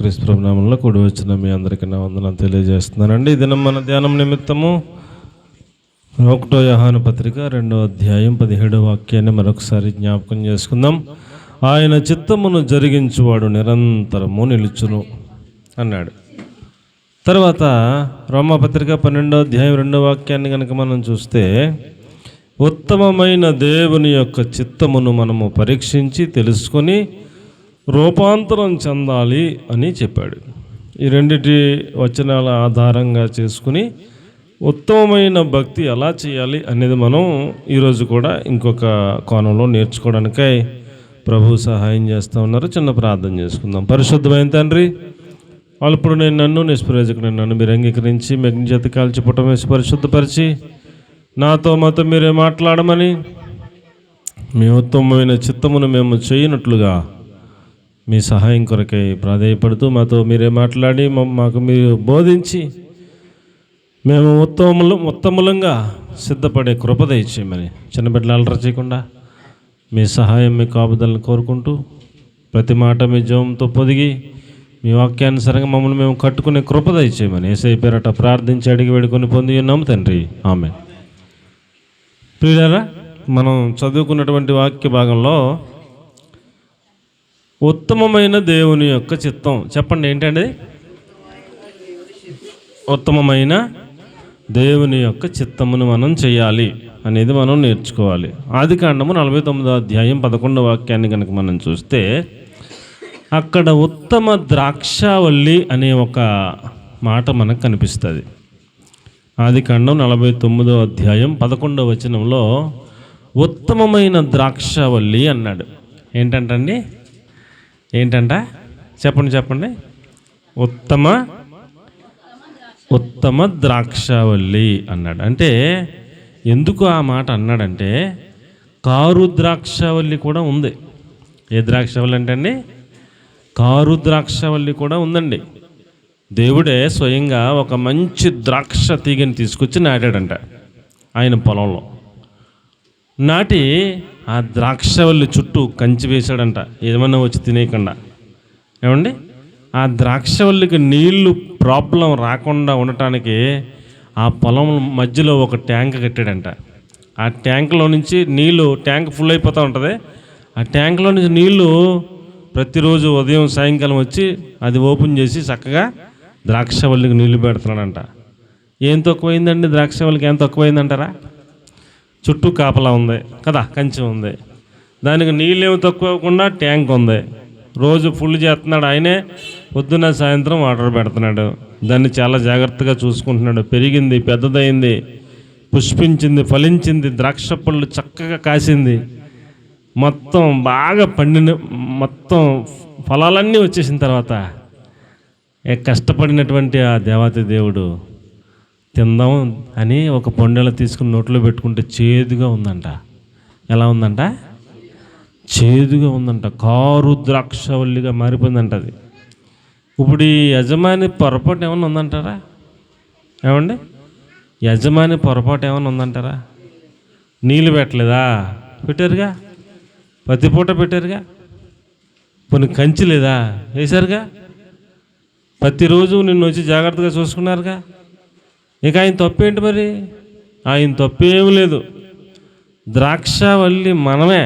యేసుక్రీస్తు ప్రభు నామములో కూడి వచ్చిన మీ అందరికీ నా వందనాలు తెలియజేస్తున్నానండి. ఈ దినం మన ధ్యానం నిమిత్తము 1 యోహాను పత్రిక 2వ అధ్యాయం 17వ వాక్యాన్ని మరొకసారి జ్ఞాపకం చేసుకుందాం. ఆయన చిత్తమును జరిగించువాడు నిరంతరము నిలుచును అన్నాడు. తర్వాత రోమాపత్రిక 12వ అధ్యాయం 2వ వాక్యాన్ని కనుక మనం చూస్తే, ఉత్తమమైన దేవుని యొక్క చిత్తమును మనము పరీక్షించి తెలుసుకొని రూపాంతరం చెందాలి అని చెప్పాడు. ఈ రెండిటి వచనాల ఆధారంగా చేసుకుని ఉత్తమమైన భక్తి ఎలా చేయాలి అనేది మనం ఈరోజు కూడా ఇంకొక కోణంలో నేర్చుకోవడానికై ప్రభు సహాయం చేస్తూ ఉన్నారు. చిన్న ప్రార్థన చేసుకుందాం. పరిశుద్ధమైన తండ్రి, అల్పుడు నేను నన్ను, నిష్ప్రయోజకుడు నన్ను మీరు అంగీకరించి మెగ్ని చేత కాల్చి పుట్టం వేసి పరిశుద్ధపరిచి నాతో మాతో మీరే మాట్లాడమని, మీ ఉత్తమమైన చిత్తమును మేము చేయనట్లుగా మీ సహాయం కొరకై ప్రాధేయపడుతూ మాతో మీరే మాట్లాడి మాకు మీరు బోధించి మేము ఉత్తములంగా సిద్ధపడే కృప దయచేయమని, చిన్న బిడ్డలు అలర చేయకుండా మీ సహాయం, మీ కాపుదలను కోరుకుంటూ ప్రతి మాట మీ జీవంతో పొదిగి మీ వాక్యానుసారంగా మమ్మల్ని మేము కట్టుకునే కృప దయచేయమని యేసయ్య పేరట ప్రార్థించి అడిగి వేడుకొని పొంది ఉన్నాము తండ్రి, ఆమేన్. ప్రియులారా, మనం చదువుకున్నటువంటి వాక్య భాగంలో ఉత్తమమైన దేవుని యొక్క చిత్తం, చెప్పండి ఏంటండి? ఉత్తమమైన దేవుని యొక్క చిత్తమును మనం చేయాలి అనేది మనం నేర్చుకోవాలి. ఆదికాండము 49వ అధ్యాయం 11వ వాక్యాన్ని కనుక మనం చూస్తే, అక్కడ ఉత్తమ ద్రాక్షావల్లి అనే ఒక మాట మనకు కనిపిస్తుంది. ఆదికాండం 49వ అధ్యాయం 11వ వచనంలో ఉత్తమమైన ద్రాక్షావల్లి అన్నాడు. ఏంటంట చెప్పండి. ఉత్తమ ద్రాక్షావల్లి అన్నాడు. అంటే ఎందుకు ఆ మాట అన్నాడంటే, కారు ద్రాక్షావల్లి కూడా ఉంది. ఏ ద్రాక్షావల్లి అంటే అండి? కారు ద్రాక్షావల్లి కూడా ఉందండి. దేవుడే స్వయంగా ఒక మంచి ద్రాక్ష తీగని తీసుకొచ్చి నాటాడంట ఆయన పొలంలో. నాటి ఆ ద్రాక్షవల్లి చుట్టూ కంచి వేశాడంట, ఏమన్నా వచ్చి తినేయకుండా. ఏమండి, ఆ ద్రాక్షవల్లికి నీళ్లు ప్రాబ్లం రాకుండా ఉండటానికి ఆ పొలం మధ్యలో ఒక ట్యాంక్ కట్టాడంట. ఆ ట్యాంకులో నుంచి నీళ్లు, ట్యాంక్ ఫుల్ అయిపోతూ ఉంటుంది, ఆ ట్యాంకులో నుంచి నీళ్లు ప్రతిరోజు ఉదయం సాయంకాలం వచ్చి అది ఓపెన్ చేసి చక్కగా ద్రాక్షవల్లికి నీళ్లు పెడుతున్నాడంట. ఏం తక్కువైందండి? ద్రాక్షవల్లికి ఏం తక్కువైందంటారా? చుట్టూ కాపలా ఉంది కదా, కంచె ఉంది, దానికి నీళ్ళేమో తక్కువ అవ్వకుండా ట్యాంక్ ఉంది. రోజు ఫుల్ చేస్తున్నాడు ఆయనే, పొద్దున్న సాయంత్రం వాటర్ పెడుతున్నాడు. దాన్ని చాలా జాగ్రత్తగా చూసుకుంటున్నాడు. పెరిగింది, పెద్దదైంది, పుష్పించింది, ఫలించింది, ద్రాక్ష పళ్ళు చక్కగా కాసింది, మొత్తం బాగా పండిన, మొత్తం ఫలాలన్నీ వచ్చేసిన తర్వాత కష్టపడినటువంటి ఆ దేవాతి దేవుడు తిందాం అని ఒక పండుగ తీసుకుని నోట్లో పెట్టుకుంటే చేదుగా ఉందంట. ఎలా ఉందంట? చేదుగా ఉందంట. కారు ద్రాక్షవల్లిగా మారిపోయిందంట అది. ఇప్పుడు ఈ యజమాని పొరపాటు ఏమన్నా ఉందంటారా? ఏమండి, యజమాని పొరపాటు ఏమన్నా ఉందంటారా? నీళ్ళు పెట్టలేదా? పెట్టారుగా, ప్రతి పూట పెట్టారుగా. కొన్ని కంచి లేదా? వేశారుగా. ప్రతిరోజు నిన్ను వచ్చి జాగ్రత్తగా చూసుకున్నారుగా. ఇక ఆయన తప్పేంటి మరి? ఆయన తప్పేమీ లేదు. ద్రాక్షావల్లి మనమే.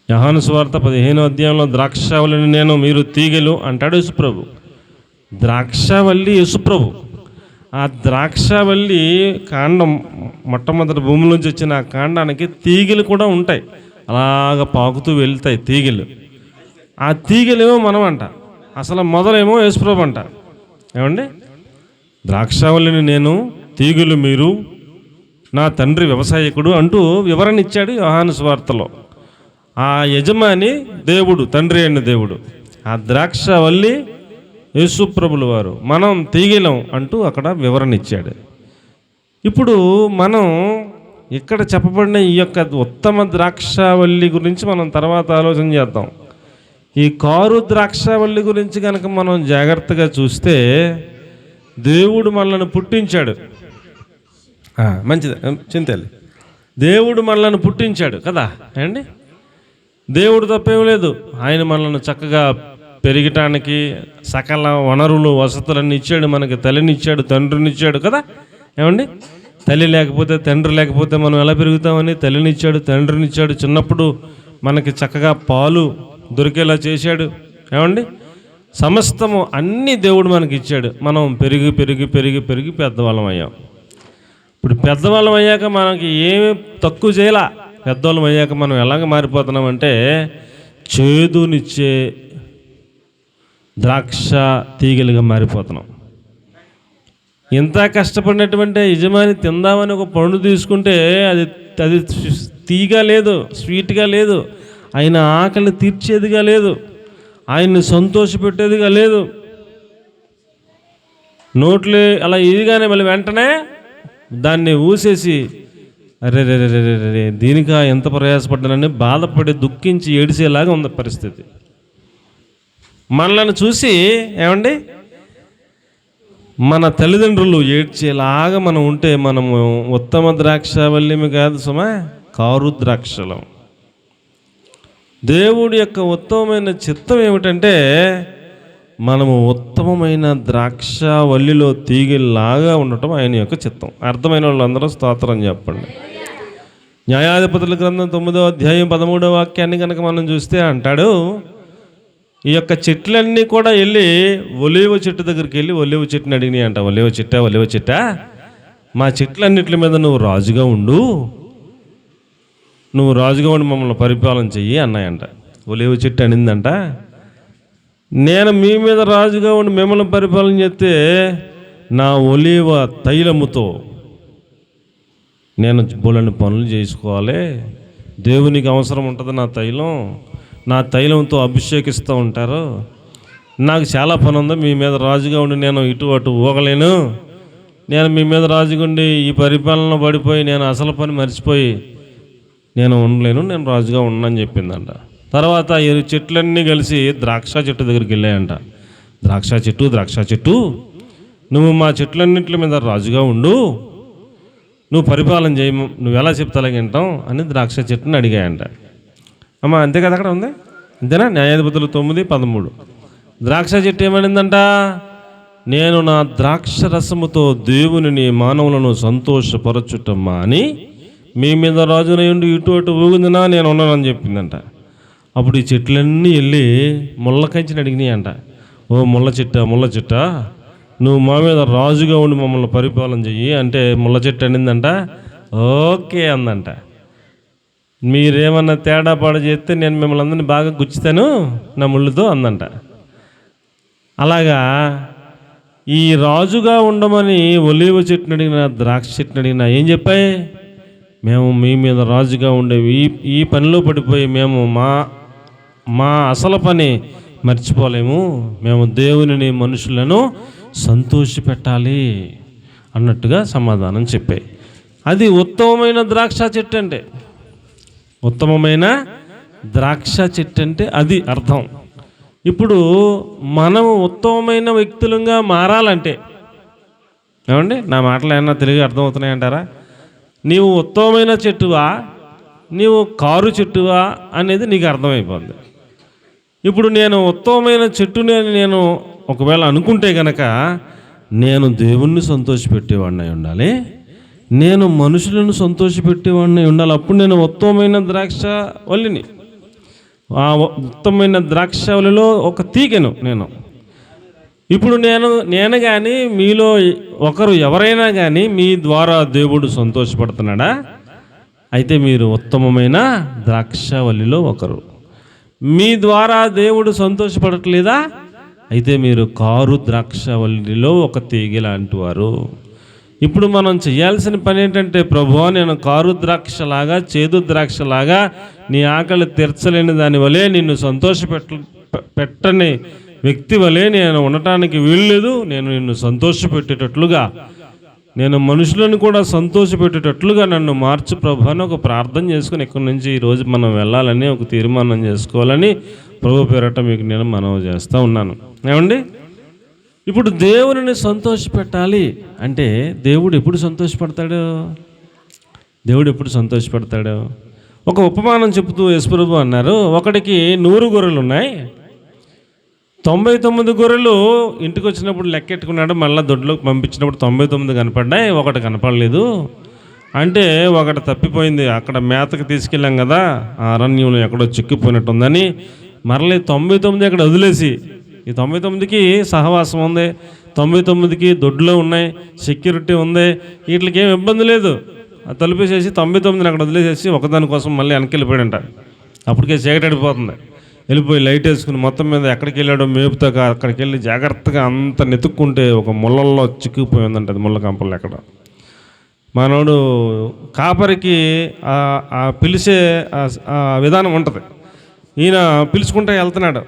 యోహాను సువార్త 15వ అధ్యాయంలో ద్రాక్షావల్లిని నేను, మీరు తీగలు అంటాడు యేసుప్రభు. ద్రాక్షావల్లి యేసుప్రభు. ఆ ద్రాక్షావల్లి కాండం, మొట్టమొదటి భూమిలోంచి వచ్చిన ఆ కాండానికి తీగలు కూడా ఉంటాయి, అలాగ పాకుతూ వెళ్తాయి తీగలు. ఆ తీగలేమో మనం అంట, అసలు మొదలేమో యేసుప్రభు అంట. ఏమండి, ద్రాక్షావల్లిని నేను, తీగులు మీరు, నా తండ్రి వ్యవసాయకుడు అంటూ వివరణ ఇచ్చాడు యోహాను సువార్తలో. ఆ యజమాని దేవుడు, తండ్రి అయిన దేవుడు. ఆ ద్రాక్షావల్లి యేసుప్రభుల వారు, మనం తీగలం అంటూ అక్కడ వివరణ ఇచ్చాడు. ఇప్పుడు మనం ఇక్కడ చెప్పబడిన ఈ యొక్క ఉత్తమ ద్రాక్షావల్లి గురించి మనం తర్వాత ఆలోచన చేద్దాం. ఈ కారు ద్రాక్షావల్లి గురించి కనుక మనం జాగ్రత్తగా చూస్తే, దేవుడు మనల్ని పుట్టించాడు. మంచిది, చింతేలి. దేవుడు మనల్ని పుట్టించాడు కదా అండి. దేవుడు తప్పేం లేదు. ఆయన మనల్ని చక్కగా పెరగటానికి సకల వనరులు వసతులన్నీ ఇచ్చాడు, మనకి తల్లినిచ్చాడు, తండ్రినిచ్చాడు కదా. ఏమండి, తల్లి లేకపోతే తండ్రి లేకపోతే మనం ఎలా పెరుగుతామని తల్లినిచ్చాడు, తండ్రినిచ్చాడు. చిన్నప్పుడు మనకి చక్కగా పాలు దొరికేలా చేశాడు. ఏమండి, సమస్తము అన్నీ దేవుడు మనకి ఇచ్చాడు. మనం పెరిగి పెరిగి పెరిగి పెరిగి పెద్దవాళ్ళం అయ్యాం. ఇప్పుడు పెద్దవాళ్ళం అయ్యాక మనకి ఏమి తక్కువ చేయాల. పెద్దవాళ్ళం అయ్యాక మనం ఎలాగ మారిపోతున్నామంటే చేదునిచ్చే ద్రాక్ష తీగలుగా మారిపోతున్నాం. ఇంత కష్టపడినటువంటి యజమాని తిందామని ఒక పండు తీసుకుంటే అది అది తీగా లేదు, స్వీట్గా లేదు, ఆయన ఆకలి తీర్చేదిగా లేదు, ఆయన్ని సంతోషపెట్టేదిగా లేదు. నోట్లు అలా ఇదిగానే మళ్ళీ వెంటనే దాన్ని ఊసేసి అరే రే రే రే రే దీనికా ఎంత ప్రయాసపడ్డానని బాధపడి దుఃఖించి ఏడిసేలాగా ఉంది పరిస్థితి. మనల్ని చూసి ఏమండి మన తల్లిదండ్రులు ఏడ్చేలాగా మనం ఉంటే మనము ఉత్తమ ద్రాక్షవల్లిమి కాదు సుమా, కారు ద్రాక్షలం. దేవుడి యొక్క ఉత్తమమైన చిత్తం ఏమిటంటే మనము ఉత్తమమైన ద్రాక్షవల్లిలో తీగలాగా ఉండటం ఆయన యొక్క చిత్తం. అర్థమైన వాళ్ళందరూ స్తోత్రం చెప్పండి. న్యాయాధిపతుల గ్రంథం 9వ అధ్యాయం 13వ వాక్యాన్ని కనుక మనం చూస్తే అంటాడు, ఈ యొక్క చెట్లన్నీ కూడా వెళ్ళి ఒలీవ చెట్టు దగ్గరికి వెళ్ళి ఒలీవ చెట్టుని అడిగినాయి అంట. ఒలీవ చెట్టా మా చెట్లన్నిటి మీద నువ్వు రాజుగా ఉండు, నువ్వు రాజుగా ఉండి మమ్మల్ని పరిపాలన చెయ్యి అన్నాయంట. ఒలీవ చెట్టు అనిందంట, నేను మీ మీద రాజుగా ఉండి మిమ్మల్ని పరిపాలన చేస్తే నా ఒలీవ తైలముతో నేను బోలని పనులు చేసుకోవాలి, దేవునికి అవసరం ఉంటుంది నా తైలంతో అభిషేకిస్తూ ఉంటారు, నాకు చాలా పని ఉంది, మీ మీద రాజుగా ఉండి నేను ఇటు అటు ఊగలేను, నేను మీ మీద రాజుగా ఉండి ఈ పరిపాలనలో పడిపోయి నేను అసలు పని మర్చిపోయి నేను ఉండలేను, నేను రాజుగా ఉండనని చెప్పిందంట. తర్వాత ఈ చెట్లన్నీ కలిసి ద్రాక్ష చెట్టు దగ్గరికి వెళ్ళాయంట. ద్రాక్ష చెట్టు నువ్వు మా చెట్లన్నింటి మీద రాజుగా ఉండు, నువ్వు పరిపాలన చేయ, నువ్వు ఎలా చెప్తాలే వింటాం అని ద్రాక్ష చెట్టుని అడిగాయంట. అమ్మ అంతే కదా, అక్కడ ఉంది అంతేనా? న్యాయాధిపతులు 9:13 ద్రాక్ష చెట్టు ఏమనిందంట, నేను నా ద్రాక్ష రసముతో దేవుని మానవులను సంతోషపరచుటమ్మా అని మీ మీద రాజునయుండి ఇటు అటు ఊగుందినా నేను ఉన్నానని చెప్పిందంట. అప్పుడు ఈ చెట్లన్నీ వెళ్ళి ముళ్ళ కంచిని అడిగినాయి అంట. ఓ ముళ్ళ చెట్టా నువ్వు మా మీద రాజుగా ఉండి మమ్మల్ని పరిపాలన చెయ్యి అంటే ముళ్ళ చెట్టు అనిందంట, ఓకే అందంట. మీరేమన్నా తేడా పాడు చేస్తే నేను మిమ్మల్ని అందరినీ బాగా గుచ్చుతాను నా ముళ్ళుతో అందంట. అలాగా ఈ రాజుగా ఉండమని ఒలీవ చెట్టుని అడిగిన ద్రాక్ష చెట్టుని అడిగినా ఏం చెప్పాయి, మేము మీ మీద రాజుగా ఉండేవి ఈ పనిలో పడిపోయి మేము మా అసలు పని మర్చిపోలేము, మేము దేవుని మనుషులను సంతోషపెట్టాలి అన్నట్టుగా సమాధానం చెప్పాయి. అది ఉత్తమమైన ద్రాక్ష చెట్టు అంటే, ఉత్తమమైన ద్రాక్ష చెట్టు అంటే అది అర్థం. ఇప్పుడు మనం ఉత్తమమైన వ్యక్తులుగా మారాలంటే ఏమండి, నా మాటలు ఏమన్నా తెలుగు అర్థమవుతున్నాయంటారా? నీవు ఉత్తమమైన చెట్టువా, నీవు కారు చెట్టువా అనేది నీకు అర్థమైపోద్ది. ఇప్పుడు నేను ఉత్తమమైన చెట్టుని నేను ఒకవేళ అనుకుంటే కనుక నేను దేవుణ్ణి సంతోషపెట్టేవాడిని అయి ఉండాలి, నేను మనుషులను సంతోషపెట్టేవాడిని ఉండాలి. అప్పుడు నేను ఉత్తమమైన ద్రాక్ష వల్లిని, ఆ ఉత్తమమైన ద్రాక్ష వల్లిలో ఒక తీగను నేను. ఇప్పుడు నేను కానీ మీలో ఒకరు ఎవరైనా కానీ మీ ద్వారా దేవుడు సంతోషపడుతున్నాడా? అయితే మీరు ఉత్తమమైన ద్రాక్షవల్లిలో ఒకరు. మీ ద్వారా దేవుడు సంతోషపడట్లేదా? అయితే మీరు కారు ద్రాక్షవల్లిలో ఒక తీగ లాంటి వారు. ఇప్పుడు మనం చేయాల్సిన పని ఏంటంటే, ప్రభువా నేను కారు ద్రాక్షలాగా చేదు ద్రాక్షలాగా నీ ఆకలి తీర్చలేని దాని వలె నిన్ను పెట్టని వ్యక్తి వలె నేను ఉండటానికి వీల్లేదు, నేను నిన్ను సంతోషపెట్టేటట్లుగా, నేను మనుషులను కూడా సంతోషపెట్టేటట్లుగా నన్ను మార్చు ప్రభు అని ఒక ప్రార్థన చేసుకుని ఇక్కడి నుంచి ఈరోజు మనం వెళ్ళాలని ఒక తీర్మానం చేసుకోవాలని ప్రభు పేరట మీకు నేను మనవి చేస్తూ ఉన్నాను. ఏమండి, ఇప్పుడు దేవుని సంతోషపెట్టాలి అంటే దేవుడు ఎప్పుడు సంతోషపడతాడు? దేవుడు ఎప్పుడు సంతోషపడతాడు? ఒక ఉపమానం చెబుతూ యేసు ప్రభు అన్నారు, ఒకడికి 100 గొర్రెలు ఉన్నాయి, 99 గొర్రెలు ఇంటికి వచ్చినప్పుడు లెక్కెట్టుకున్నాడు. మళ్ళీ దొడ్లోకి పంపించినప్పుడు 99 కనపడ్డాయి, ఒకటి కనపడలేదు. అంటే ఒకటి తప్పిపోయింది, అక్కడ మేతకు తీసుకెళ్ళాం కదా, ఆ అరణ్యంలో ఎక్కడో చిక్కిపోయినట్టుందని మరలి 99 అక్కడ వదిలేసి, ఈ 99కి సహవాసం ఉంది, 99కి దొడ్లో ఉన్నాయి, సెక్యూరిటీ ఉంది, వీటికి ఏం ఇబ్బంది లేదు. తలుపేసేసి 99ని అక్కడ వదిలేసేసి ఒకదానికోసం మళ్ళీ వెనక్కి వెళ్ళిపోయాడంట. అప్పటికే చీకటి అడిపోతుంది. వెళ్ళిపోయి లైట్ వేసుకుని మొత్తం మీద ఎక్కడికి వెళ్ళాడో మేపుతాక అక్కడికి వెళ్ళి జాగ్రత్తగా అంత నెతుక్కుంటే ఒక ముళ్ళల్లో చిక్కుపోయిందంట. అది ముళ్ళ కంపలు ఎక్కడ. మనోడు కాపరికి పిలిచే విధానం ఉంటుంది. ఈయన పిలుచుకుంటే వెళ్తున్నాడు,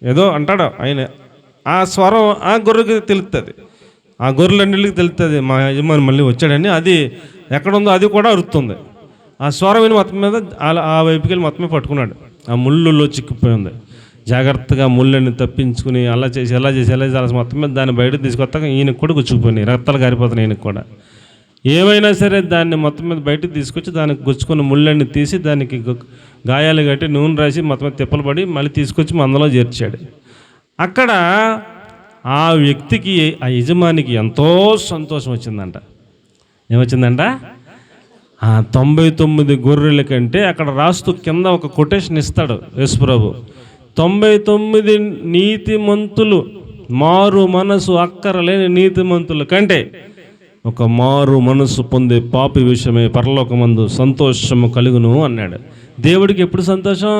ఏదో అంటాడు ఆయన. ఆ స్వరం ఆ గొర్రెకి తెలుస్తుంది, ఆ గొర్రెలన్నిటికి తెలుస్తుంది మా యజమాని మళ్ళీ వచ్చాడని. అది ఎక్కడుందో అది కూడా అరుస్తుంది. ఆ స్వరం విని మొత్తం మీద ఆ వైపుకి వెళ్ళి మొత్తమే పట్టుకున్నాడు. ఆ ముళ్ళులో చిక్కిపోయింది. జాగ్రత్తగా ముళ్ళని తప్పించుకుని అలా చేసి మొత్తం మీద దాన్ని బయటకు తీసుకొస్తాక ఈయనకు కూడా గుచ్చుకుపోయినాయి, రక్తాలు కారిపోతున్నాయి ఈయనకు కూడా. ఏమైనా సరే దాన్ని మొత్తం మీద బయటకు తీసుకొచ్చి దానికి గుచ్చుకున్న ముళ్ళని తీసి దానికి గాయాలు కట్టి నూనె రాసి మొత్తం మీద తిప్పలు పడి మళ్ళీ తీసుకొచ్చి మందలో చేర్చాడు. అక్కడ ఆ వ్యక్తికి, ఆ యజమానికి ఎంతో సంతోషం వచ్చిందంట. ఏమొచ్చిందంట? ఆ 99 గొర్రెల కంటే అక్కడ రాస్తూ కింద ఒక కొటేషన్ ఇస్తాడు యేసుప్రభు. 99 నీతిమంతులు, మారు మనసు అక్కరలేని నీతిమంతుల కంటే ఒక మారు మనసు పొందే పాపి విషయమే పరలోకమందు సంతోషము కలుగును అన్నాడు. దేవుడికి ఎప్పుడు సంతోషం?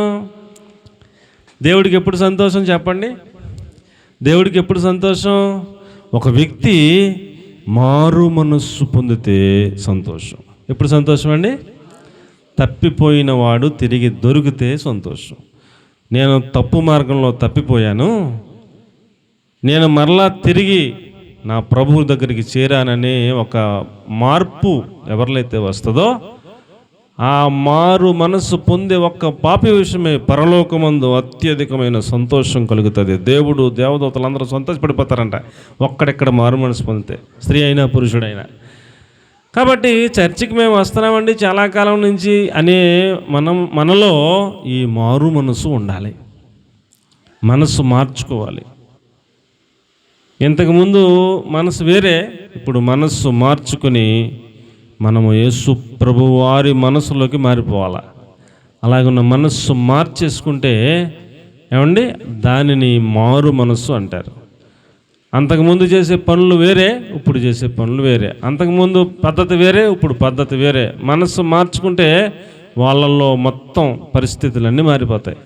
దేవుడికి ఎప్పుడు సంతోషం చెప్పండి? దేవుడికి ఎప్పుడు సంతోషం? ఒక వ్యక్తి మారు మనస్సు పొందితే సంతోషం. ఎప్పుడు సంతోషం అండి? తప్పిపోయిన వాడు తిరిగి దొరికితే సంతోషం. నేను తప్పు మార్గంలో తప్పిపోయాను, నేను మరలా తిరిగి నా ప్రభువు దగ్గరికి చేరాననే ఒక మార్పు ఎవరిలైతే వస్తుందో, ఆ మారు మనసు పొందే ఒక్క పాపి విషయమే పరలోకమందు అత్యధికమైన సంతోషం కలుగుతుంది. దేవుడు దేవదూతలందరూ సంతోషపడిపోతారంట ఒక్కడెక్కడ మారు మనసు పొందితే, స్త్రీ అయినా పురుషుడైనా. కాబట్టి చర్చికి మేము వస్తున్నామండి చాలా కాలం నుంచి అనే మనలో ఈ మారు మనసు ఉండాలి, మనసు మార్చుకోవాలి. ఇంతకుముందు మనసు వేరే, ఇప్పుడు మనస్సు మార్చుకొని మనము యేసు ప్రభు వారి మనసులోకి మారిపోవాలి. అలాగున్న మనస్సు మార్చేసుకుంటే ఏమండి దానిని మారు మనస్సు అంటారు. అంతకుముందు చేసే పనులు వేరే, ఇప్పుడు చేసే పనులు వేరే. అంతకుముందు పద్ధతి వేరే, ఇప్పుడు పద్ధతి వేరే. మనస్సు మార్చుకుంటే వాళ్ళల్లో మొత్తం పరిస్థితులన్నీ మారిపోతాయి.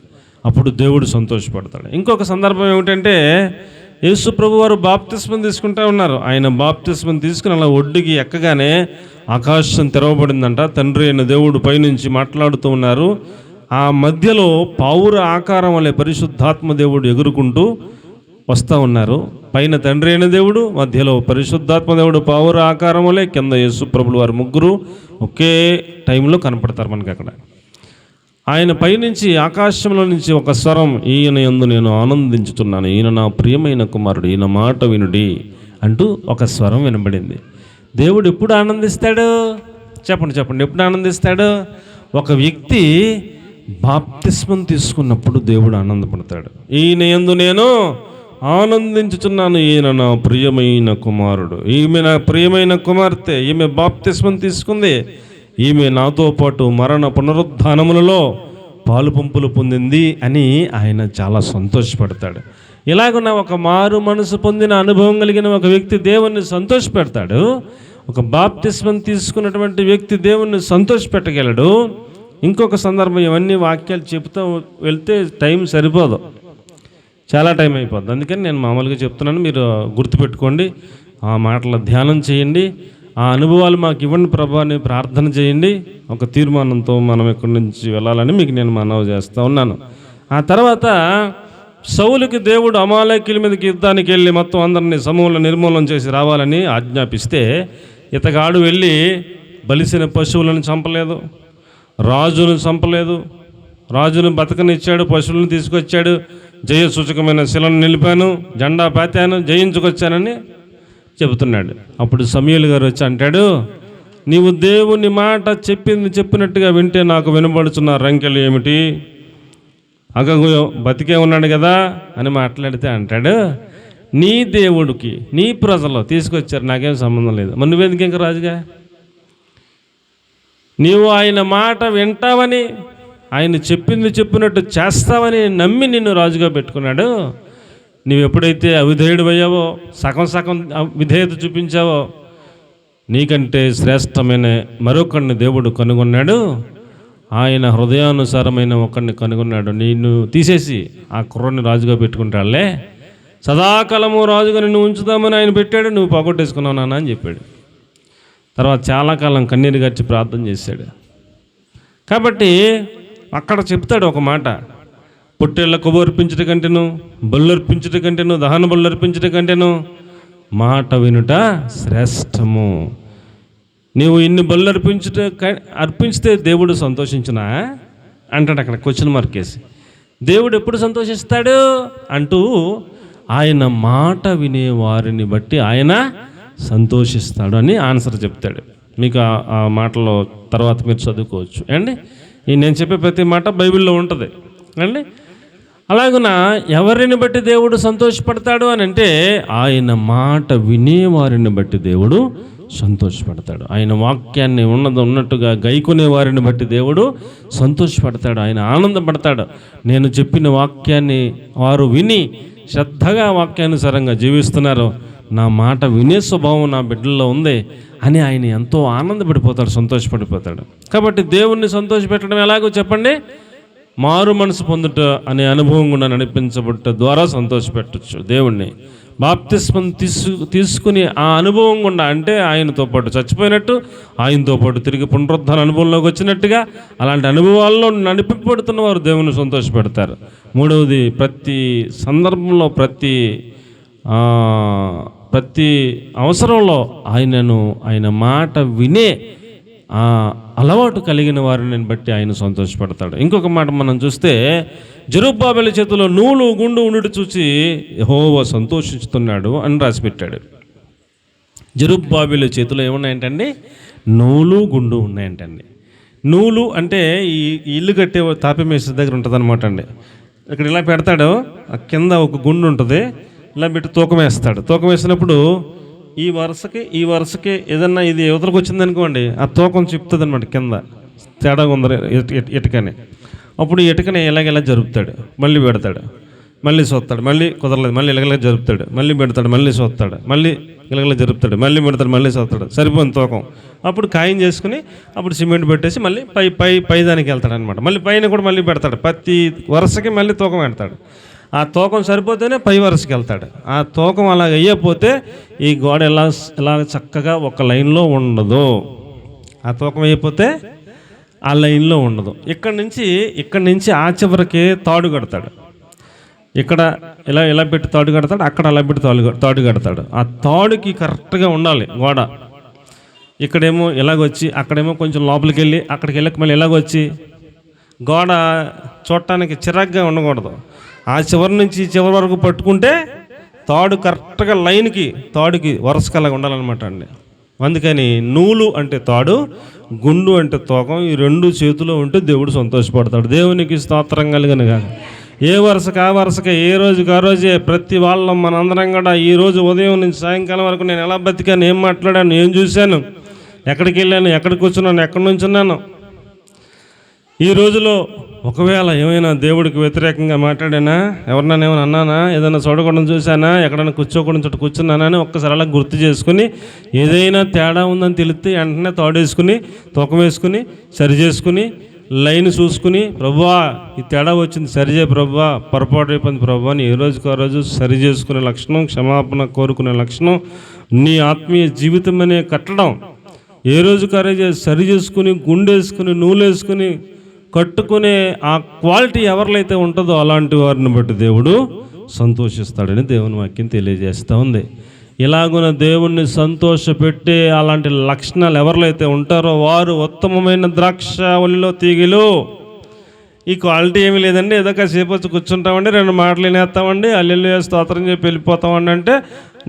అప్పుడు దేవుడు సంతోషపడతాడు. ఇంకొక సందర్భం ఏమిటంటే, యేసు ప్రభు వారు బాప్తిస్మం తీసుకుంటూ ఉన్నారు. ఆయన బాప్తిస్మం తీసుకుని అలా ఒడ్డుకి ఎక్కగానే ఆకాశం తెరవబడిందంట. తండ్రి అయిన దేవుడు పైనుంచి మాట్లాడుతూ ఉన్నారు. ఆ మధ్యలో పావుర ఆకారం వలె పరిశుద్ధాత్మ దేవుడు ఎగురుకుంటూ వస్తూ ఉన్నారు. పైన తండ్రి అయిన దేవుడు, మధ్యలో పరిశుద్ధాత్మ దేవుడు పావుర ఆకారం వలె, కింద యేసు ప్రభులు వారు ముగ్గురు ఒకే టైంలో కనపడతారు మనకి అక్కడ. ఆయన పైనుంచి ఆకాశంలో నుంచి ఒక స్వరం, ఈయన యందు నేను ఆనందించుతున్నాను, ఈయన నా ప్రియమైన కుమారుడు, ఈయన మాట వినుడి అంటూ ఒక స్వరం వినబడింది. దేవుడు ఎప్పుడు ఆనందిస్తాడు? చెప్పండి, ఎప్పుడు ఆనందిస్తాడు? ఒక వ్యక్తి బాప్తిస్మం తీసుకున్నప్పుడు దేవుడు ఆనందపడతాడు. ఈయన యందు నేను ఆనందించుచున్నాను, ఈయన నా ప్రియమైన కుమారుడు, ఈమె నా ప్రియమైన కుమార్తె, ఈమె బాప్తిస్మం తీసుకుంది, ఈమె నాతో పాటు మరణ పునరుద్ధానములలో పాలు పంపులు పొందింది అని ఆయన చాలా సంతోషపడతాడు. ఇలాగున్న ఒక మారు మనసు పొందిన అనుభవం కలిగిన ఒక వ్యక్తి దేవుణ్ణి సంతోషపెడతాడు. ఒక బాప్తిస్మం తీసుకున్నటువంటి వ్యక్తి దేవుణ్ణి సంతోషపెట్టగలడు. ఇంకొక సందర్భం, ఇవన్నీ వాక్యాలు చెప్తూ వెళ్తే టైం సరిపోదు, చాలా టైం అయిపోద్ది. అందుకని నేను మామూలుగా చెప్తున్నాను, మీరు గుర్తుపెట్టుకోండి, ఆ మాటల ధ్యానం చేయండి, ఆ అనుభవాలు మాకు ఇవ్వండి ప్రభా అని ప్రార్థన చేయండి. ఒక తీర్మానంతో మనం ఇక్కడి నుంచి వెళ్ళాలని మీకు నేను మనవి చేస్తూ ఉన్నాను. ఆ తర్వాత సౌలుకి దేవుడు అమాలేకీయుల మీదకి యుద్ధానికి వెళ్ళి మొత్తం అందరినీ సమూల నిర్మూలన చేసి రావాలని ఆజ్ఞాపిస్తే, ఇతగాడు వెళ్ళి బలిసిన పశువులను చంపలేదు, రాజును చంపలేదు, రాజును బతకనిచ్చాడు, పశువులను తీసుకొచ్చాడు, జయ సూచకమైన శిలను నిలిపాను, జెండా పాతాను, జయించుకొచ్చానని చెబుతున్నాడు. అప్పుడు సమూయేలు గారు వచ్చి అంటాడు, నీవు దేవుని మాట చెప్పినట్టుగా వింటే నాకు వినబడుచున్న రంకెలు ఏమిటి? అగగు బతికే ఉన్నాడు కదా అని మాట్లాడితే అంటాడు, నీ దేవుడికి నీ ప్రజలు తీసుకొచ్చారు, నాకేం సంబంధం లేదు. మరి నువ్వెందుకు ఇంకా రాజుగా? నీవు ఆయన మాట వింటావని, ఆయన చెప్పింది చెప్పినట్టు చేస్తావని నమ్మి నిన్ను రాజుగా పెట్టుకున్నాడు. నువ్వు ఎప్పుడైతే అవిధేయుడు అయ్యావో, సగం సగం విధేయత చూపించావో, నీకంటే శ్రేష్టమైన మరొకరిని దేవుడు కనుగొన్నాడు. ఆయన హృదయానుసారమైన ఒకరిని కనుగొన్నాడు. నిన్ను తీసేసి ఆ కుర్రని రాజుగా పెట్టుకుంటాడులే, సదాకాలము రాజుగా నిన్ను ఉంచుదామని ఆయన పెట్టాడు, నువ్వు పోగొట్టేసుకున్నావు నాన్న అని చెప్పాడు. తర్వాత చాలా కాలం కన్నీరు గచ్చి ప్రార్థన చేశాడు. కాబట్టి అక్కడ చెప్తాడు ఒక మాట, పొట్టేళ్ల కొవ్వు అర్పించట కంటేను, బళ్ళు అర్పించట కంటేను, దహన బళ్ళు అర్పించట కంటేను మాట వినుట శ్రేష్టము. నీవు ఇన్ని బళ్ళు అర్పించితే దేవుడు సంతోషించునా అంటాడు. అక్కడ క్వశ్చన్ మార్క్ వేసి, దేవుడు ఎప్పుడు సంతోషిస్తాడు అంటూ, ఆయన మాట వినే వారిని బట్టి ఆయన సంతోషిస్తాడు అని ఆన్సర్ చెప్తాడు. మీకు ఆ మాటలో తర్వాత మీరు చదువుకోవచ్చు అండి. నేను చెప్పే ప్రతి మాట బైబిల్లో ఉంటుంది అండి. అలాగున ఎవరిని బట్టి దేవుడు సంతోషపడతాడు అని అంటే, ఆయన మాట వినేవారిని బట్టి దేవుడు సంతోషపడతాడు. ఆయన వాక్యాన్ని ఉన్నట్టుగా గైకొనే వారిని బట్టి దేవుడు సంతోషపడతాడు, ఆయన ఆనందపడతాడు. నేను చెప్పిన వాక్యాన్ని వారు విని శ్రద్ధగా వాక్యానుసారంగా జీవిస్తున్నారు, నా మాట వినే స్వభావం నా బిడ్డల్లో ఉంది అని ఆయన ఎంతో ఆనందపడిపోతాడు, సంతోషపడిపోతాడు. కాబట్టి దేవుణ్ణి సంతోషపెట్టడం ఎలాగో చెప్పండి? మారు మనసు పొందుట అనే అనుభవం కూడా నడిపించబట్ట ద్వారా సంతోషపెట్టచ్చు దేవుణ్ణి. బాప్తిస్మం తీసుకుని ఆ అనుభవం గుండా, అంటే ఆయనతో పాటు చచ్చిపోయినట్టు, ఆయనతో పాటు తిరిగి పునరుద్ధాన అనుభవంలోకి వచ్చినట్టుగా అలాంటి అనుభవాల్లో నడిపింపబడుతున్న వారు దేవుని సంతోషపెడతారు. మూడవది, ప్రతి సందర్భంలో ప్రతి అవసరంలో ఆయన మాట వినే అలవాటు కలిగిన వారిని బట్టి ఆయన సంతోషపడతాడు. ఇంకొక మాట మనం చూస్తే, జెరుబ్బాబెలు చేతిలో నూలు గుండు ఉండి చూసి యెహోవా సంతోషిస్తున్నాడు అని రాసిపెట్టాడు. జెరుబ్బాబెలు చేతిలో ఏమున్నాయంటండి? నూలు గుండు ఉన్నాయంటండి. నూలు అంటే ఈ ఇల్లు కట్టే తాపిమేసి దగ్గర ఉంటుంది అనమాట అండి. ఇక్కడ ఇలా పెడతాడు, కింద ఒక గుండు ఉంటుంది, ఇలా పెట్టి తూకం వేస్తాడు. తూకం వేసినప్పుడు ఈ వరుసకి ఏదన్నా ఇది యువతలకు వచ్చింది అనుకోండి, ఆ తూకం చెప్తుంది అనమాట, కింద తేడా ఉందని ఇటుకని. అప్పుడు ఇటుకని ఇలాగెలా జరుపుతాడు, మళ్ళీ పెడతాడు, మళ్ళీ చూస్తాడు, మళ్ళీ కుదరలేదు, మళ్ళీ ఇలాగలా జరుపుతాడు, మళ్ళీ పెడతాడు, మళ్ళీ చూస్తాడు, మళ్ళీ ఇలాగలా జరుపుతాడు, మళ్ళీ పెడతాడు, మళ్ళీ చూస్తాడు, సరిపోయిన తూకం. అప్పుడు ఖాయం చేసుకుని అప్పుడు సిమెంట్ పెట్టేసి మళ్ళీ పై దానికి వెళ్తాడు అనమాట. మళ్ళీ పైన కూడా మళ్ళీ పెడతాడు, ప్రతి వరుసకి మళ్ళీ తూకం పెడతాడు. ఆ తూకం సరిపోతేనే పై వరుసకి వెళ్తాడు. ఆ తూకం అలాగ అయ్యకపోతే ఈ గోడ ఇలా చక్కగా ఒక లైన్లో ఉండదు. ఆ తూకం అయిపోతే ఆ లైన్లో ఉండదు. ఇక్కడి నుంచి ఆ చివరికి తాడు కడతాడు. ఇక్కడ ఇలా పెట్టి తాడు కడతాడు, అక్కడ అలా పెట్టి తాడు కడతాడు. ఆ తాడుకి కరెక్ట్గా ఉండాలి గోడ. ఇక్కడేమో ఇలాగొచ్చి, అక్కడేమో కొంచెం లోపలికి వెళ్ళి, అక్కడికి వెళ్ళక మళ్ళీ ఇలాగొచ్చి, గోడ చూడటానికి చిరాగ్గా ఉండకూడదు. ఆ చివరి నుంచి చివరి వరకు పట్టుకుంటే తాడు కరెక్ట్గా తాడుకి వరుసకలాగా ఉండాలన్నమాట అండి. అందుకని నూలు అంటే తాడు, గుండు అంటే తూకం, ఈ రెండు చేతిలో ఉంటే దేవుడు సంతోషపడతాడు. దేవునికి స్తోత్రం కలుగును గాక. ఏ వరుసకు ఆ వరుసకే, ఏ రోజుకి ఆ రోజే, ప్రతి వాళ్ళం మనందరం కూడా ఈ రోజు ఉదయం నుంచి సాయంకాలం వరకు నేను ఎలా బతికాను, ఏం మాట్లాడాను, ఏం చూశాను, ఎక్కడికి వెళ్ళాను, ఎక్కడికి కూర్చున్నాను, ఎక్కడి నుంచి ఉన్నాను, ఈ రోజులో ఒకవేళ ఏమైనా దేవుడికి వ్యతిరేకంగా మాట్లాడానా, ఎవరినైనా ఏమైనా అన్నానా, ఏదైనా చూడకుండా చూశానా, ఎక్కడైనా కూర్చోకూడని చోట కూర్చున్నానా అని ఒక్కసారి అలా గుర్తు చేసుకుని, ఏదైనా తేడా ఉందని తెలిస్తే వెంటనే తాడేసుకుని, తూకం వేసుకుని, సరి చేసుకుని, లైన్ చూసుకుని, ప్రభువా ఈ తేడా వచ్చింది సరిచేయ ప్రభువా, పొరపాటు అయిపోయింది ప్రభువా అని ఏ రోజుకు ఆ రోజు సరి చేసుకునే లక్షణం, క్షమాపణ కోరుకునే లక్షణం, నీ ఆత్మీయ జీవితం అనే కట్టడం ఏ రోజుకు ఆ రోజు సరి చేసుకుని, గుండేసుకుని, నూలేసుకుని కట్టుకునే ఆ క్వాలిటీ ఎవరిలో అయితే ఉంటుందో అలాంటి వారిని బట్టి దేవుడు సంతోషిస్తాడని దేవుని వాక్యం తెలియజేస్తూ ఉంది. ఇలాగున దేవుణ్ణి సంతోషపెట్టే అలాంటి లక్షణాలు ఎవరిలో అయితే ఉంటారో వారు ఉత్తమమైన ద్రాక్షావళిలో తీగలు. ఈ క్వాలిటీ ఏమీ లేదండి, ఏదో కాసేపు వచ్చి కూర్చుంటామండి, రెండు మాటలు వినేస్తామండి, హల్లెలూయా స్తోత్రం చెప్పి వెళ్ళిపోతామండి అంటే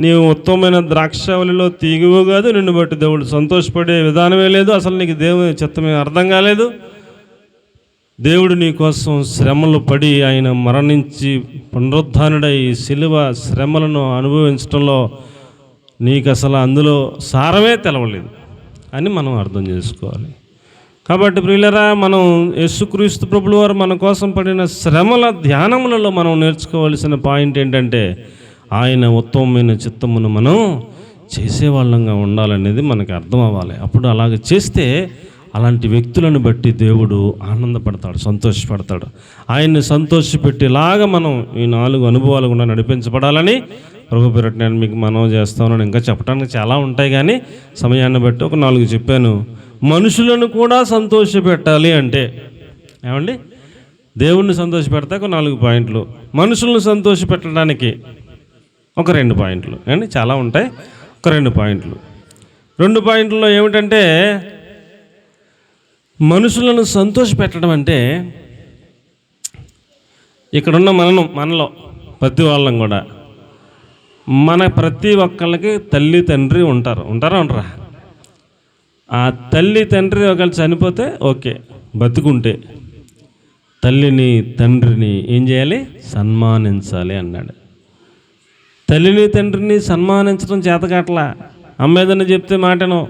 నీవు ఉత్తమమైన ద్రాక్షావళిలో తీగవు కాదు. నిన్ను బట్టి దేవుడు సంతోషపడే విధానమే లేదు. అసలు నీకు దేవుని చిత్తమే అర్థం కాలేదు. దేవుడు నీ కోసం శ్రమలు పడి ఆయన మరణించి పునరుద్ధానుడై శిలువ శ్రమలను అనుభవించడంలో నీకు అసలు అందులో సారమే తెలవలేదు అని మనం అర్థం చేసుకోవాలి. కాబట్టి ప్రియులరా, మనం యేసుక్రీస్తు ప్రభుల వారు మన కోసం పడిన శ్రమల ధ్యానములలో మనం నేర్చుకోవాల్సిన పాయింట్ ఏంటంటే ఆయన ఉత్తమమైన చిత్తమును మనం చేసేవాళ్ళంగా ఉండాలనేది మనకు అర్థం అవ్వాలి. అప్పుడు అలాగ చేస్తే అలాంటి వ్యక్తులను బట్టి దేవుడు ఆనందపడతాడు, సంతోషపడతాడు. ఆయన్ని సంతోషపెట్టేలాగా మనం ఈ 4 అనుభవాలు కూడా నడిపించబడాలని ప్రభు పేరట నేను మీకు మనవి చేస్తాను. ఇంకా చెప్పడానికి చాలా ఉంటాయి, కానీ సమయాన్ని బట్టి ఒక 4 చెప్పాను. మనుషులను కూడా సంతోషపెట్టాలి అంటే ఏమండి, దేవుణ్ణి సంతోషపెడతా ఒక 4 పాయింట్లు, మనుషులను సంతోషపెట్టడానికి ఒక 2 పాయింట్లు అండి. చాలా ఉంటాయి, ఒక 2 పాయింట్లు. 2 పాయింట్లో ఏమిటంటే, మనుషులను సంతోషపెట్టడం అంటే ఇక్కడున్న మనలో ప్రతి వాళ్ళం కూడా, మన ప్రతి ఒక్కళ్ళకి తల్లి తండ్రి ఉంటారా? ఆ తల్లి తండ్రి ఒకళ్ళు చనిపోతే ఓకే, బతుకుంటే తల్లిని తండ్రిని ఏం చేయాలి? సన్మానించాలి అన్నాడు. తల్లిని తండ్రిని సన్మానించడం చేతకాట్లా. అమ్మ ఏదన్నా చెప్తే మాటను,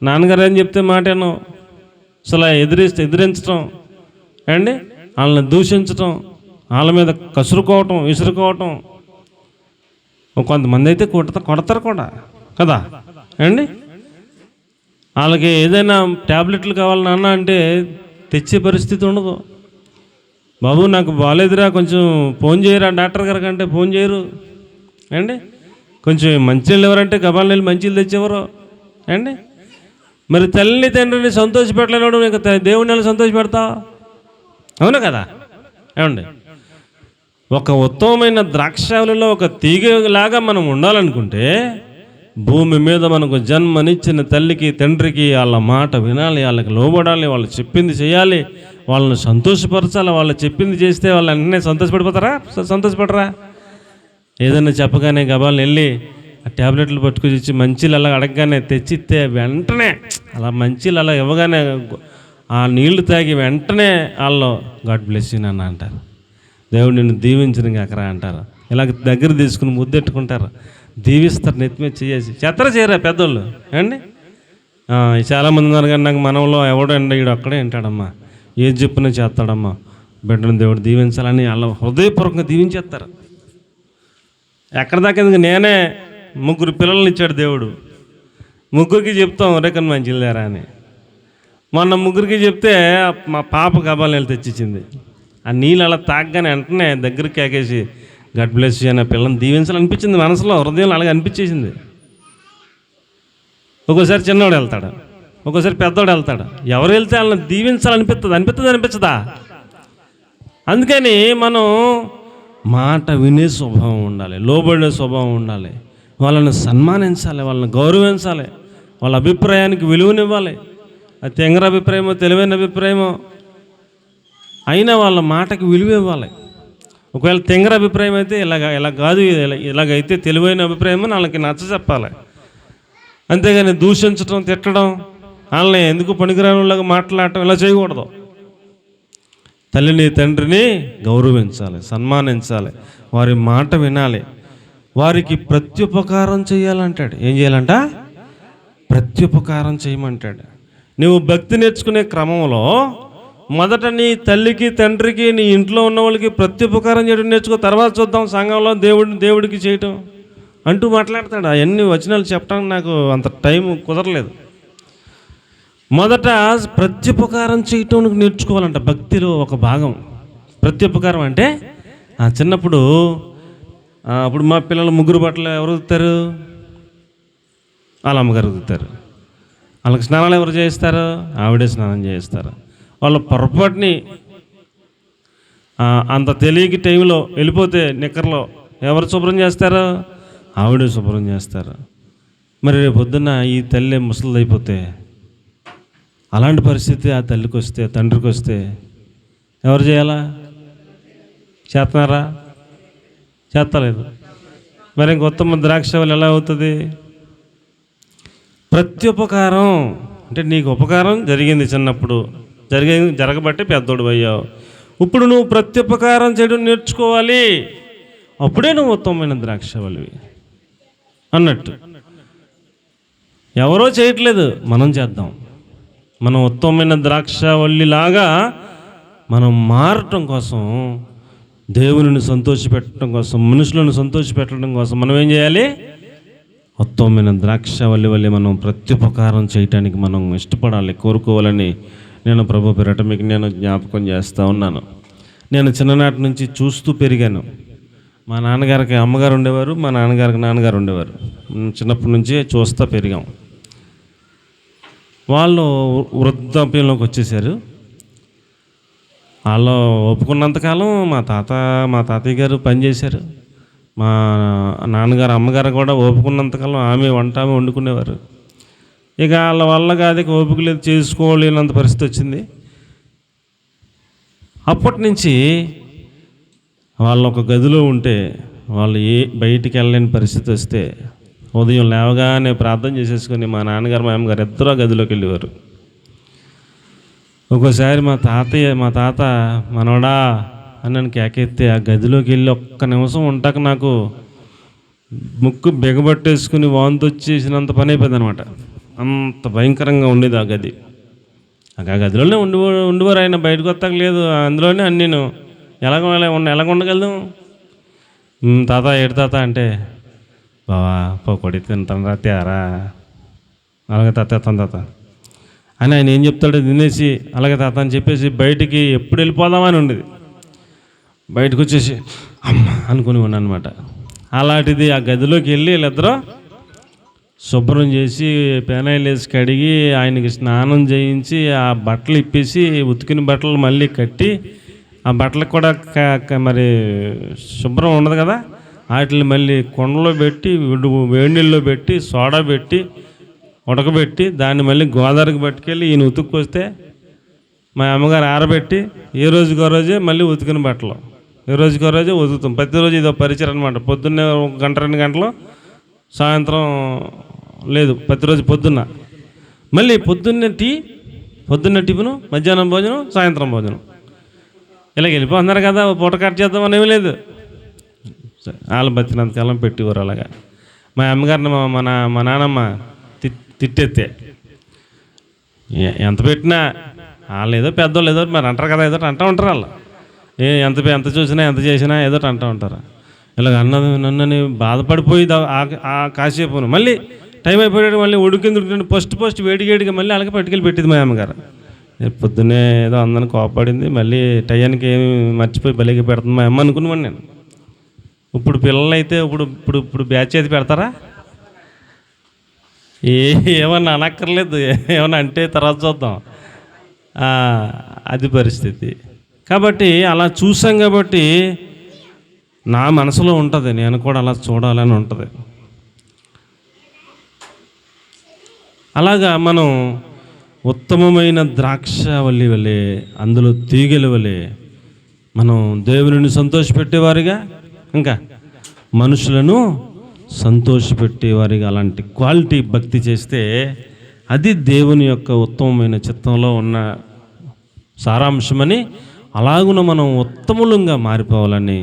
నాన్నగారు ఏం చెప్తే మాటను, అసలు ఎదిరించడం అండి, వాళ్ళని దూషించటం, వాళ్ళ మీద కసురుకోవటం, విసురుకోవటం. కొంతమంది అయితే కొడతారు కూడా కదా అండి. వాళ్ళకి ఏదైనా ట్యాబ్లెట్లు కావాలి నాన్న అంటే తెచ్చే పరిస్థితి ఉండదు. బాబు నాకు బాగాలేదురా, కొంచెం ఫోన్ చేయరా డాక్టర్ గారికి అంటే ఫోన్ చేయరు అండి. కొంచెం మంచినీళ్ళు ఎవరంటే గబాల నీళ్ళు మంచినీళ్ళు తెచ్చేవారు అండి. మరి తల్లిని తండ్రిని సంతోషపెట్టలేనోడు ఇంకా దేవుని నెల సంతోషపెడతావు? అవును కదా ఏమండి. ఒక ఉత్తమమైన ద్రాక్షావళిలో ఒక తీగలాగా మనం ఉండాలనుకుంటే, భూమి మీద మనకు జన్మనిచ్చిన తల్లికి తండ్రికి వాళ్ళ మాట వినాలి, వాళ్ళకి లోబడాలి, వాళ్ళు చెప్పింది చేయాలి, వాళ్ళని సంతోషపరచాలి. వాళ్ళు చెప్పింది చేస్తే వాళ్ళు వెంటనే సంతోషపడరా? ఏదైనా చెప్పగానే గబాలను వెళ్ళి ఆ ట్యాబ్లెట్లు పట్టుకొచ్చి ఇచ్చి మంచిలు అలా అడగగానే తెచ్చిస్తే వెంటనే అలా మంచిలు అలా ఇవ్వగానే ఆ నీళ్లు తాగి వెంటనే వాళ్ళు గాడ్ బ్లెస్ యూ నాన్న అంటారు, దేవుడు నిన్ను దీవించిన కాకరా అంటారు. ఇలాగ దగ్గర తీసుకుని ముద్దెట్టుకుంటారు, దీవిస్తారు, నెత్తిమీద చేసి చేయరా పెద్దోళ్ళు అండి. చాలామంది ఉన్నారు, కానీ నాకు మనలో ఎవడండి వీడు అక్కడే వింటాడమ్మా, ఏది చెప్పినా చేస్తాడమ్మా, బిడ్డను దేవుడు దీవించాలని వాళ్ళ హృదయపూర్వకంగా దీవించేస్తారు. ఎక్కడ దాకా ఎందుకు, నేనే 3 పిల్లల్ని ఇచ్చాడు దేవుడు, 3కి చెప్తాం రేకన్ మంచిలేరా అని. మొన్న 3కి చెప్తే మా పాప గబాలు నీళ్ళు తెచ్చిచ్చింది. ఆ నీళ్ళు అలా తాగగానే వెంటనే దగ్గరికి కేకేసి గాడ్ బ్లెస్ యూ అనే పిల్లని దీవించాలనిపించింది, మనసులో హృదయంలో అలాగే అనిపించేసింది. ఒక్కోసారి చిన్నవాడు వెళ్తాడు, ఒక్కోసారి పెద్దవాడు వెళ్తాడు. ఎవరు వెళ్తే వాళ్ళని అనిపించదా? అందుకని మనం మాట వినే స్వభావం ఉండాలి, లోబడే స్వభావం ఉండాలి, వాళ్ళని సన్మానించాలి, వాళ్ళని గౌరవించాలి, వాళ్ళ అభిప్రాయానికి విలువనివ్వాలి. అది తెంగర అభిప్రాయమో తెలివైన అభిప్రాయమో అయినా వాళ్ళ మాటకి విలువ ఇవ్వాలి. ఒకవేళ తెంగర అభిప్రాయం అయితే ఇలా కాదు, ఇలాగైతే తెలివైన అభిప్రాయం వాళ్ళకి నచ్చ చెప్పాలి. అంతేగాని దూషించడం, తిట్టడం, వాళ్ళని ఎందుకు పనికిరానిలాగా మాట్లాడటం ఇలా చేయకూడదు. తల్లిని తండ్రిని గౌరవించాలి, సన్మానించాలి, వారి మాట వినాలి, వారికి ప్రత్యుపకారం చేయాలంటాడు. ఏం చేయాలంట? ప్రత్యుపకారం చేయమంటాడు. నువ్వు భక్తి నేర్చుకునే క్రమంలో మొదట నీ తల్లికి తండ్రికి నీ ఇంట్లో ఉన్న వాళ్ళకి ప్రత్యుపకారం చేయడం నేర్చుకో, తర్వాత చూద్దాం సంఘంలో దేవుడికి చేయటం అంటూ మాట్లాడతాడు. అవన్నీ వచనాలు చెప్పడానికి నాకు అంత టైం కుదరలేదు. మొదట ప్రత్యుపకారం చేయటం నేర్చుకోవాలంట. భక్తిలో ఒక భాగం ప్రత్యుపకారం. అంటే చిన్నప్పుడు అప్పుడు మా పిల్లలు 3 బట్టలు ఎవరు ఉతుకుతారు? వాళ్ళ అమ్మగారు ఉతుకుతారు. వాళ్ళకి స్నానాలు ఎవరు చేయిస్తారు? ఆవిడే స్నానం చేయిస్తారు. వాళ్ళ పొరపాటుని అంత తెలియకి టైంలో వెళ్ళిపోతే నిక్కర్లో ఎవరు శుభ్రం చేస్తారు? ఆవిడే శుభ్రం చేస్తారు. మరి రేపు పొద్దున్న ఈ తల్లి ముసలిది అయిపోతే, అలాంటి పరిస్థితి ఆ తల్లికి వస్తే, తండ్రికి వస్తే ఎవరు చేయాలా? చేస్తున్నారా? చేస్తలేదు. మరి ఇంకొత్తమ ద్రాక్షవల్లి ఎలా అవుతుంది? ప్రత్యుపకారం అంటే నీకు ఉపకారం జరిగింది చిన్నప్పుడు, జరగబట్టి పెద్దోడు అయ్యావు. ఇప్పుడు నువ్వు ప్రత్యుపకారం చేయడం నేర్చుకోవాలి, అప్పుడే నువ్వు ఉత్తమమైన ద్రాక్షవల్లివి అన్నట్టు. ఎవరో చేయట్లేదు, మనం చేద్దాం. మనం ఉత్తమమైన ద్రాక్షవల్లిలాగా మనం మారటం కోసం, దేవుని సంతోషపెట్టడం కోసం, మనుషులను సంతోషపెట్టడం కోసం మనం ఏం చేయాలి? ఉత్తమమైన ద్రాక్షవల్లి వల్ల మనం ప్రత్యుపకారం చేయటానికి మనం ఇష్టపడాలి, కోరుకోవాలని నేను ప్రభు పేరట మీకు నేను జ్ఞాపకం చేస్తూ ఉన్నాను. నేను చిన్ననాటి నుంచి చూస్తూ పెరిగాను. మా నాన్నగారికి అమ్మగారు ఉండేవారు, మా నాన్నగారికి నాన్నగారు ఉండేవారు. చిన్నప్పటి నుంచి చూస్తూ పెరిగాం. వాళ్ళు వృద్ధాప్యంలోకి వచ్చేసారు. వాళ్ళు ఒప్పుకున్నంతకాలం మా తాతయ్య గారు పనిచేశారు. మా నాన్నగారు అమ్మగారు కూడా ఒప్పుకున్నంతకాలం ఆమె వండుకునేవారు. ఇక వాళ్ళ వల్ల కాదు, ఓపిక లేదు, చేసుకోలేనంత పరిస్థితి వచ్చింది. అప్పటి నుంచి వాళ్ళు ఒక గదిలో ఉంటే, వాళ్ళు బయటికి వెళ్ళలేని పరిస్థితి వస్తే ఉదయం లేవగానే ప్రార్థన చేసేసుకొని మా నాన్నగారు మా అమ్మగారు ఇద్దరు ఆ గదిలోకి వెళ్ళేవారు. ఒక్కోసారి మా తాత మనవడా అని నన్ను కేకెత్తే ఆ గదిలోకి వెళ్ళి ఒక్క నిమిషం ఉంటాక నాకు ముక్కు బిగబట్టేసుకుని వాంతి వచ్చేసినంత పని అయిపోయింది అనమాట. అంత భయంకరంగా ఉండేది ఆ గది. ఆ గదిలోనే ఉండేవారు ఆయన, బయటకు వస్తాక లేదు, అందులోనే అన్నీ నేను ఎలాగ ఉండగలను. తాత ఏడు తాత అంటే, బావా పకోడీ తింటాను రా తేరా, అలాగే తాత అని ఆయన ఏం చెప్తాడో తినేసి అలాగే తాత అని చెప్పేసి బయటికి ఎప్పుడు వెళ్ళిపోదామని ఉండేది. బయటకు వచ్చేసి అమ్మ అనుకుని ఉన్నాను అనమాట. అలాంటిది ఆ గదిలోకి వెళ్ళి వీళ్ళిద్దరూ శుభ్రం చేసి పెనాయిల్ వేసి కడిగి ఆయనకి స్నానం చేయించి ఆ బట్టలు ఇప్పేసి ఉతికిన బట్టలు మళ్ళీ కట్టి, ఆ బట్టలకు కూడా మరి శుభ్రం ఉండదు కదా, వాటిని మళ్ళీ కొండలో పెట్టి వేడి నీళ్ళలో పెట్టి సోడా పెట్టి ఉడకబెట్టి దాన్ని మళ్ళీ గోదావరికి పట్టుకెళ్ళి ఈయన ఉతుక్కొస్తే మా అమ్మగారు ఆరబెట్టి ఏ రోజుకో రోజే మళ్ళీ ఉతికిన బట్టలు ఏ రోజుకో రోజే ఉతుకుతాం. ప్రతిరోజు ఇదో పరిచయం అనమాట. పొద్దున్నే 1 గంట 2 గంటలు, సాయంత్రం లేదు, ప్రతిరోజు పొద్దున్న మళ్ళీ పొద్దున్న టిఫిను, మధ్యాహ్నం భోజనం, సాయంత్రం భోజనం. ఇలాగ వెళ్ళిపోతున్నారు కదా, పూట కట్ చేద్దాం అనేవి లేదు. వాళ్ళు బతికినంతకాలం పెట్టేవారు అలాగా. మా అమ్మగారిని మా నాన్నమ్మ తిట్టెత్తే ఎంత పెట్టినా వాళ్ళు ఏదో పెద్దోళ్ళు ఏదో మరి అంటారు కదా, ఏదో అంటూ ఉంటారు వాళ్ళు. ఎంత చూసినా ఎంత చేసినా ఏదో అంటూ ఉంటారు. ఇలాగ నన్ను బాధపడిపోయి కాసేపు మళ్ళీ టైం అయిపోయాడు, మళ్ళీ ఉడికింది ఫస్ట్ వేడిగా మళ్ళీ అలాగే పట్టుకెళ్ళి పెట్టింది మా అమ్మగారు. పొద్దున్నే ఏదో అందరిని కోపడింది, మళ్ళీ టైంకి ఏమి మర్చిపోయి బలిగి పెడుతుంది మా అమ్మ అనుకున్నాను నేను. ఇప్పుడు పిల్లలు అయితే ఇప్పుడు బ్యాచ్ అయితే పెడతారా? ఏమన్నా అనక్కర్లేదు, ఏమన్నా అంటే తర్వాత చూద్దాం, అది పరిస్థితి. కాబట్టి అలా చూసాం కాబట్టి నా మనసులో ఉంటుంది, నేను కూడా అలా చూడాలని ఉంటుంది. అలాగా మనం ఉత్తమమైన ద్రాక్షవల్లి వలె, అందులో తీగల వలె మనం దేవుని సంతోషపెట్టేవారిగా, ఇంకా మనుషులను సంతోషపెట్టేవారిగా అలాంటి క్వాలిటీ భక్తి చేస్తే అది దేవుని యొక్క ఉత్తమమైన చిత్తంలో ఉన్న సారాంశమని, అలాగున మనం ఉత్తములంగా మారిపోవాలని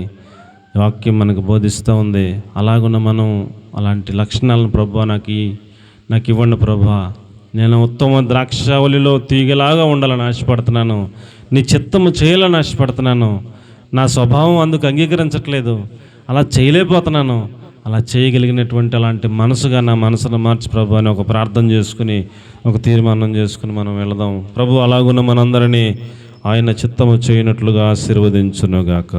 వాక్యం మనకు బోధిస్తూ ఉంది. అలాగున మనం అలాంటి లక్షణాలను ప్రభువా నాకు ఇవ్వండి ప్రభువా, నేను ఉత్తమ ద్రాక్షావళిలో తీగలాగా ఉండాలని ఆశపడుతున్నాను, నీ చిత్తము చేయాలని ఆశపడుతున్నాను. నా స్వభావం అందుకు అంగీకరించట్లేదు, అలా చేయలేకపోతున్నాను. అలా చేయగలిగినటువంటి అలాంటి మనసుగా నా మనసును మార్చి ప్రభు అని ఒక ప్రార్థన చేసుకుని, ఒక తీర్మానం చేసుకుని మనం వెళదాం. ప్రభు అలాగున్న మనందరినీ ఆయన చిత్తము చేయనట్లుగా ఆశీర్వదించునుగాక.